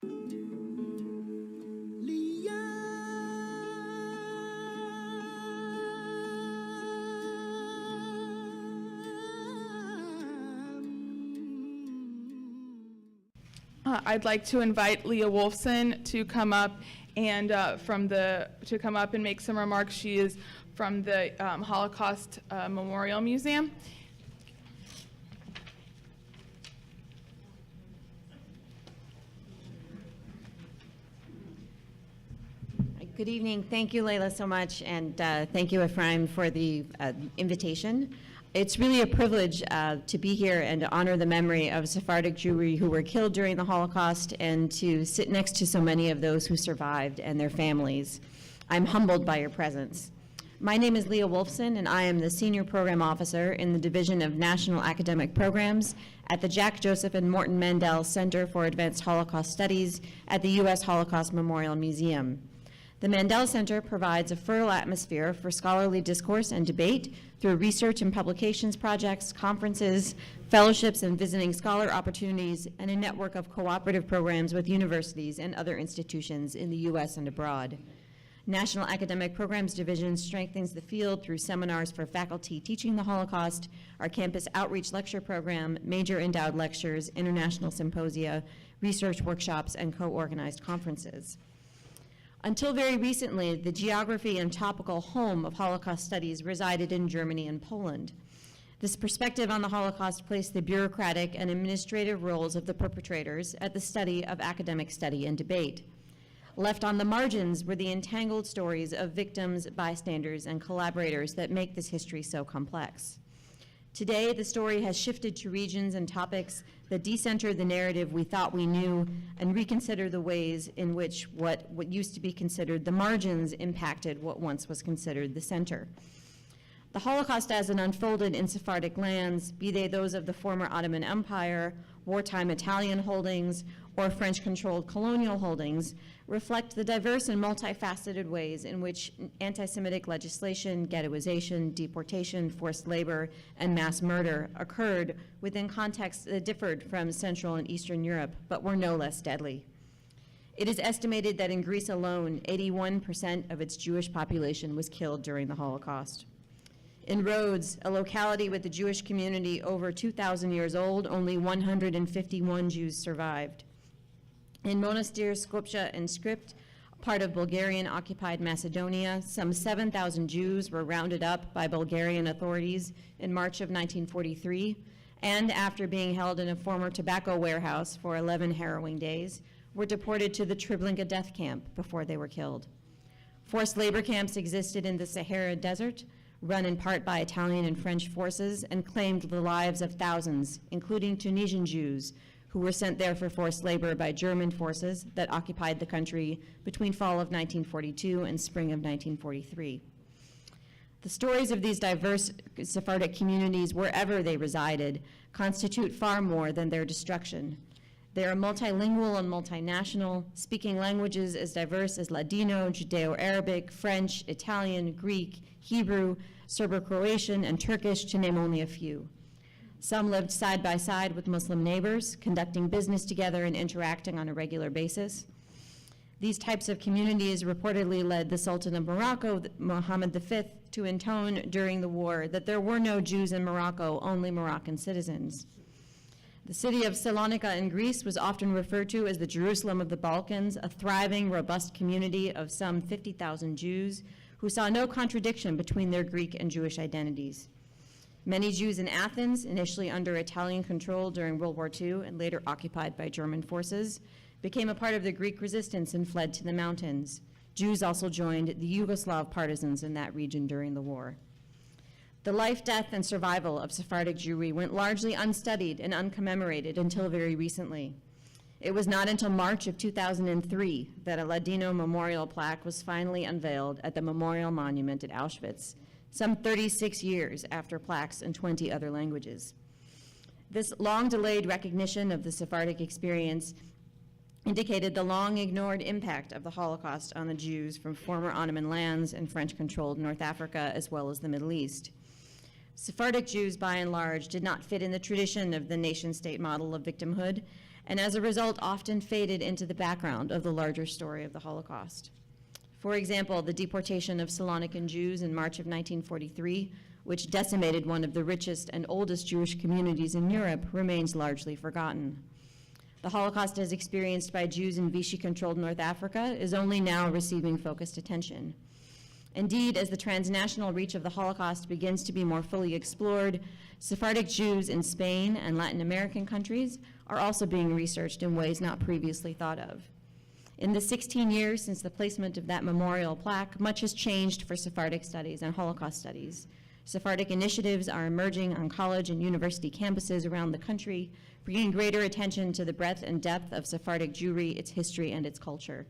I'd like to invite Leah Wolfson to come up and come up and make some remarks. She is from the Holocaust Memorial Museum. Good evening. Thank you, Layla, so much, and thank you, Ephraim, for the invitation. It's really a privilege to be here and to honor the memory of Sephardic Jewry who were killed during the Holocaust and to sit next to so many of those who survived and their families. I'm humbled by your presence. My name is Leah Wolfson, and I am the Senior Program Officer in the Division of National Academic Programs at the Jack Joseph and Morton Mandel Center for Advanced Holocaust Studies at the U.S. Holocaust Memorial Museum. The Mandel Center provides a fertile atmosphere for scholarly discourse and debate through research and publications projects, conferences, fellowships and visiting scholar opportunities, and a network of cooperative programs with universities and other institutions in the U.S. and abroad. National Academic Programs Division strengthens the field through seminars for faculty teaching the Holocaust, our campus outreach lecture program, major endowed lectures, international symposia, research workshops, and co-organized conferences. Until very recently, the geography and topical home of Holocaust studies resided in Germany and Poland. This perspective on the Holocaust placed the bureaucratic and administrative roles of the perpetrators at the study of academic study and debate. Left on the margins were the entangled stories of victims, bystanders, and collaborators that make this history so complex. Today, the story has shifted to regions and topics that decenter the narrative we thought we knew and reconsider the ways in which what used to be considered the margins impacted what once was considered the center. The Holocaust as it unfolded in Sephardic lands, be they those of the former Ottoman Empire, wartime Italian holdings, or French-controlled colonial holdings, reflect the diverse and multifaceted ways in which anti-Semitic legislation, ghettoization, deportation, forced labor, and mass murder occurred within contexts that differed from Central and Eastern Europe, but were no less deadly. It is estimated that in Greece alone, 81% of its Jewish population was killed during the Holocaust. In Rhodes, a locality with a Jewish community over 2,000 years old, only 151 Jews survived. In Monastir, Skopje, and Skript, part of Bulgarian-occupied Macedonia, some 7,000 Jews were rounded up by Bulgarian authorities in March of 1943, and after being held in a former tobacco warehouse for 11 harrowing days, were deported to the Treblinka death camp before they were killed. Forced labor camps existed in the Sahara Desert, run in part by Italian and French forces, and claimed the lives of thousands, including Tunisian Jews, who were sent there for forced labor by German forces that occupied the country between fall of 1942 and spring of 1943. The stories of these diverse Sephardic communities, wherever they resided, constitute far more than their destruction. They are multilingual and multinational, speaking languages as diverse as Ladino, Judeo-Arabic, French, Italian, Greek, Hebrew, Serbo-Croatian, and Turkish, to name only a few. Some lived side by side with Muslim neighbors, conducting business together and interacting on a regular basis. These types of communities reportedly led the Sultan of Morocco, Mohammed V, to intone during the war that there were no Jews in Morocco, only Moroccan citizens. The city of Salonika in Greece was often referred to as the Jerusalem of the Balkans, a thriving, robust community of some 50,000 Jews who saw no contradiction between their Greek and Jewish identities. Many Jews in Athens, initially under Italian control during World War II and later occupied by German forces, became a part of the Greek resistance and fled to the mountains. Jews also joined the Yugoslav partisans in that region during the war. The life, death, and survival of Sephardic Jewry went largely unstudied and uncommemorated until very recently. It was not until March of 2003 that a Ladino memorial plaque was finally unveiled at the Memorial Monument at Auschwitz, some 36 years after plaques in 20 other languages. This long-delayed recognition of the Sephardic experience indicated the long-ignored impact of the Holocaust on the Jews from former Ottoman lands and French-controlled North Africa, as well as the Middle East. Sephardic Jews, by and large, did not fit in the tradition of the nation-state model of victimhood, and as a result often faded into the background of the larger story of the Holocaust. For example, the deportation of Salonican Jews in March of 1943, which decimated one of the richest and oldest Jewish communities in Europe, remains largely forgotten. The Holocaust as experienced by Jews in Vichy-controlled North Africa is only now receiving focused attention. Indeed, as the transnational reach of the Holocaust begins to be more fully explored, Sephardic Jews in Spain and Latin American countries are also being researched in ways not previously thought of. In the 16 years since the placement of that memorial plaque, much has changed for Sephardic studies and Holocaust studies. Sephardic initiatives are emerging on college and university campuses around the country, bringing greater attention to the breadth and depth of Sephardic Jewry, its history, and its culture.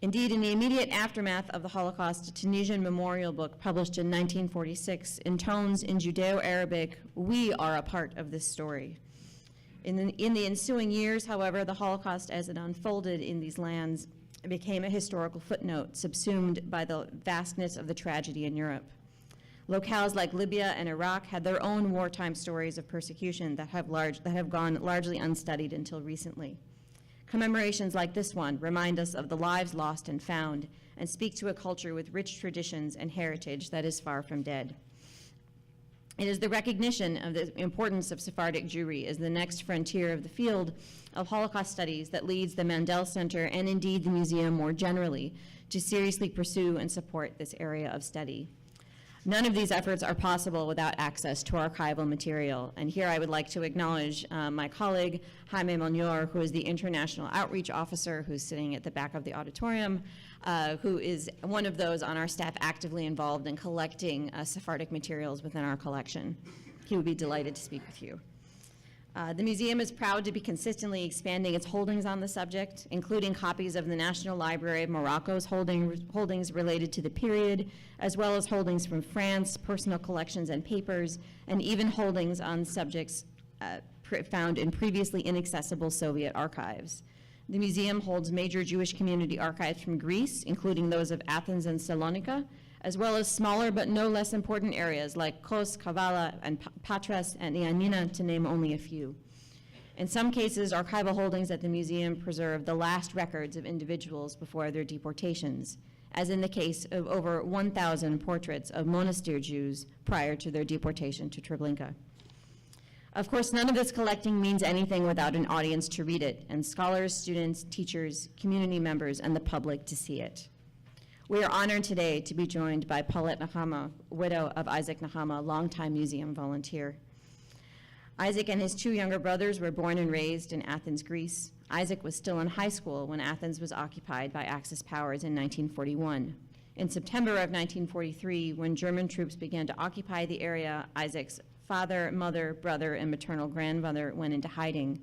Indeed, in the immediate aftermath of the Holocaust, a Tunisian memorial book published in 1946 intones in Judeo-Arabic, "We are a part of this story." In the ensuing years, however, the Holocaust as it unfolded in these lands became a historical footnote subsumed by the vastness of the tragedy in Europe. Locales like Libya and Iraq had their own wartime stories of persecution that have gone largely unstudied until recently. Commemorations like this one remind us of the lives lost and found and speak to a culture with rich traditions and heritage that is far from dead. It is the recognition of the importance of Sephardic Jewry as the next frontier of the field of Holocaust studies that leads the Mandel Center and indeed the museum more generally to seriously pursue and support this area of study. None of these efforts are possible without access to archival material. And here I would like to acknowledge my colleague, Jaime Mourner, who is the International Outreach Officer, who's sitting at the back of the auditorium, who is one of those on our staff actively involved in collecting Sephardic materials within our collection. He would be delighted to speak with you. The museum is proud to be consistently expanding its holdings on the subject, including copies of the National Library of Morocco's holdings related to the period, as well as holdings from France, personal collections and papers, and even holdings on subjects found in previously inaccessible Soviet archives. The museum holds major Jewish community archives from Greece, including those of Athens and Salonika, as well as smaller but no less important areas like Kos, Kavala, and Patras, and Janina, to name only a few. In some cases, archival holdings at the museum preserve the last records of individuals before their deportations, as in the case of over 1,000 portraits of monastir Jews prior to their deportation to Treblinka. Of course, none of this collecting means anything without an audience to read it, and scholars, students, teachers, community members, and the public to see it. We are honored today to be joined by Paulette Nechama, widow of Isaac Nechama, longtime museum volunteer. Isaac and his two younger brothers were born and raised in Athens, Greece. Isaac was still in high school when Athens was occupied by Axis powers in 1941. In September of 1943, when German troops began to occupy the area, Isaac's father, mother, brother, and maternal grandmother went into hiding.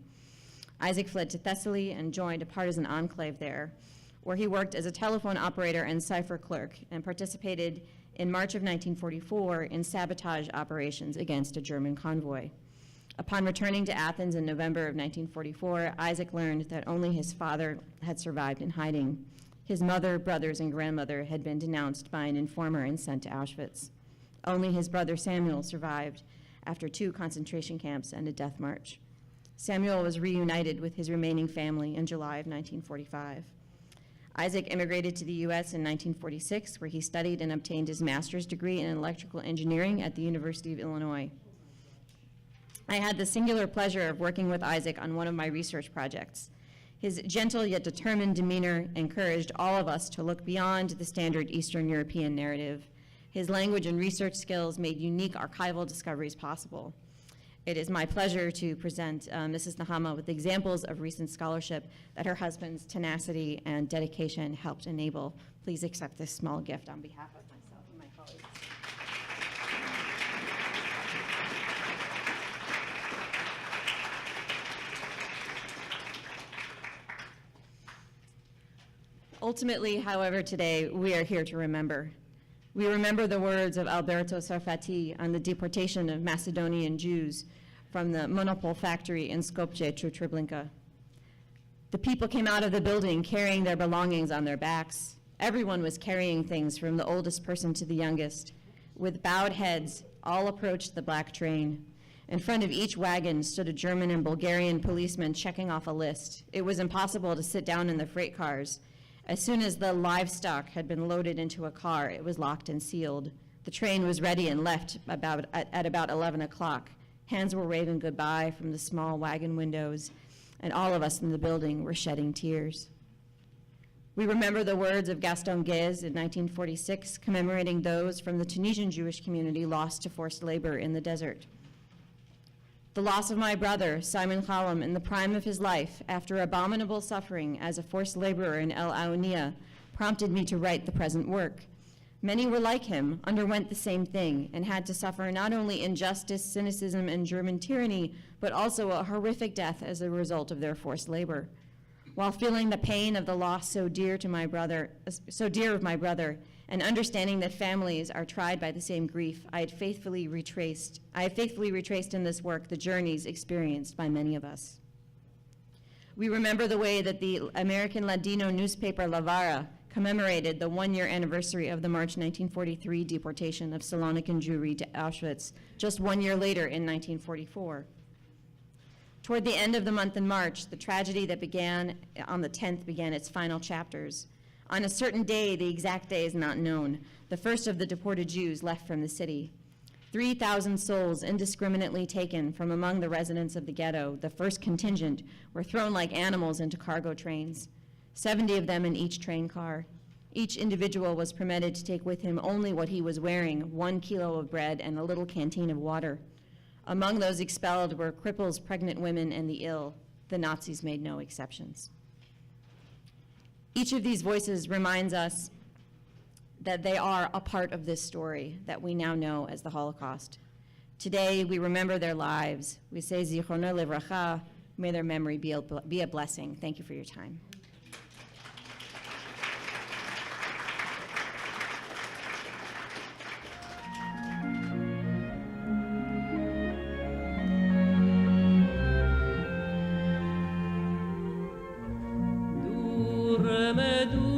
Isaac fled to Thessaly and joined a partisan enclave there, where he worked as a telephone operator and cipher clerk and participated in March of 1944 in sabotage operations against a German convoy. Upon returning to Athens in November of 1944, Isaac learned that only his father had survived in hiding. His mother, brothers, and grandmother had been denounced by an informer and sent to Auschwitz. Only his brother Samuel survived after 2 concentration camps and a death march. Samuel was reunited with his remaining family in July of 1945. Isaac immigrated to the U.S. in 1946, where he studied and obtained his master's degree in electrical engineering at the University of Illinois. I had the singular pleasure of working with Isaac on one of my research projects. His gentle yet determined demeanor encouraged all of us to look beyond the standard Eastern European narrative. His language and research skills made unique archival discoveries possible. It is my pleasure to present Mrs. Nechama with examples of recent scholarship that her husband's tenacity and dedication helped enable. Please accept this small gift on behalf of myself and my colleagues. Ultimately, however, today we are here to remember. We remember the words of Alberto Sarfati on the deportation of Macedonian Jews from the Monopol factory in Skopje to Treblinka. The people came out of the building carrying their belongings on their backs. Everyone was carrying things from the oldest person to the youngest. With bowed heads, all approached the black train. In front of each wagon stood a German and Bulgarian policeman checking off a list. It was impossible to sit down in the freight cars. As soon as the livestock had been loaded into a car, it was locked and sealed. The train was ready and left at about 11 o'clock. Hands were waving goodbye from the small wagon windows, and all of us in the building were shedding tears. We remember the words of Gaston Guez in 1946, commemorating those from the Tunisian Jewish community lost to forced labor in the desert. The loss of my brother, Simon Khallam, in the prime of his life, after abominable suffering as a forced laborer in El Aounia, prompted me to write the present work. Many were like him, underwent the same thing, and had to suffer not only injustice, cynicism, and German tyranny, but also a horrific death as a result of their forced labor. While feeling the pain of the loss so dear of my brother, and understanding that families are tried by the same grief, I have faithfully retraced in this work the journeys experienced by many of us. We remember the way that the American Ladino newspaper La Vara commemorated the one-year anniversary of the March 1943 deportation of Salonican Jewry to Auschwitz, just 1 year later in 1944. Toward the end of the month in March, the tragedy that began on the 10th began its final chapters. On a certain day, the exact day is not known, the first of the deported Jews left from the city. 3,000 souls indiscriminately taken from among the residents of the ghetto, the first contingent, were thrown like animals into cargo trains, 70 of them in each train car. Each individual was permitted to take with him only what he was wearing, 1 kilo of bread and a little canteen of water. Among those expelled were cripples, pregnant women, and the ill. The Nazis made no exceptions. Each of these voices reminds us that they are a part of this story that we now know as the Holocaust. Today, we remember their lives. We say, Zichrono Livracha, may their memory be a blessing. Thank you for your time. Remedou